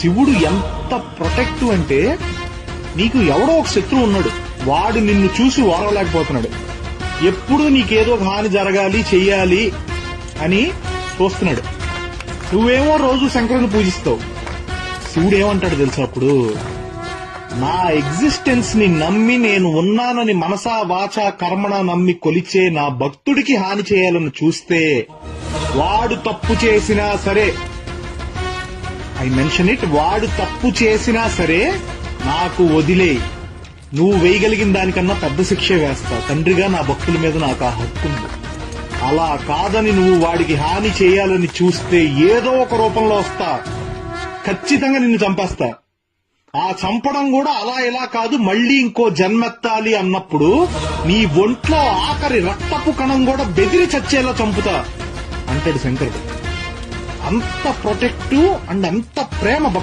శివుడు ఎంత ప్రొటెక్టివ్ అంటే, నీకు ఎవడో ఒక శత్రువు ఉన్నాడు, వాడు నిన్ను చూసి ఓరవలేకపోతున్నాడు, ఎప్పుడు నీకేదో హాని జరగాలి చెయ్యాలి అని చూస్తున్నాడు. నువ్వేమో రోజు శంకరుని పూజిస్తావు. శివుడు ఏమంటాడు తెలుసా అప్పుడు? నా ఎగ్జిస్టెన్స్ ని నమ్మి నేను ఉన్నానని మనసా వాచా కర్మణ నమ్మి కొలిచే నా భక్తుడికి హాని చేయాలని చూస్తే వాడు తప్పు చేసినా సరే, ఐ మెన్షన్ ఇట్, వాడు తప్పు చేసినా సరే నాకు వదిలే, నువ్వు వేయగలిగిన దానికన్నా పెద్ద శిక్ష వేస్తా. తండ్రిగా నా భక్తుల మీద నాకు ఆ హక్కు ఉంది. అలా కాదని నువ్వు వాడికి హాని చేయాలని చూస్తే ఏదో ఒక రూపంలో వస్తా, ఖచ్చితంగా నిన్ను చంపేస్తా. ఆ చంపడం కూడా అలా ఇలా కాదు, మళ్లీ ఇంకో జన్మెత్తాలి అన్నప్పుడు నీ ఒంట్లో ఆఖరి రక్తపు కణం కూడా బెదిరి చచ్చేలా చంపుతా అంటాడు శంకరుడు. అంత ప్రొటెక్టివ్ అండ్ అంత ప్రేమ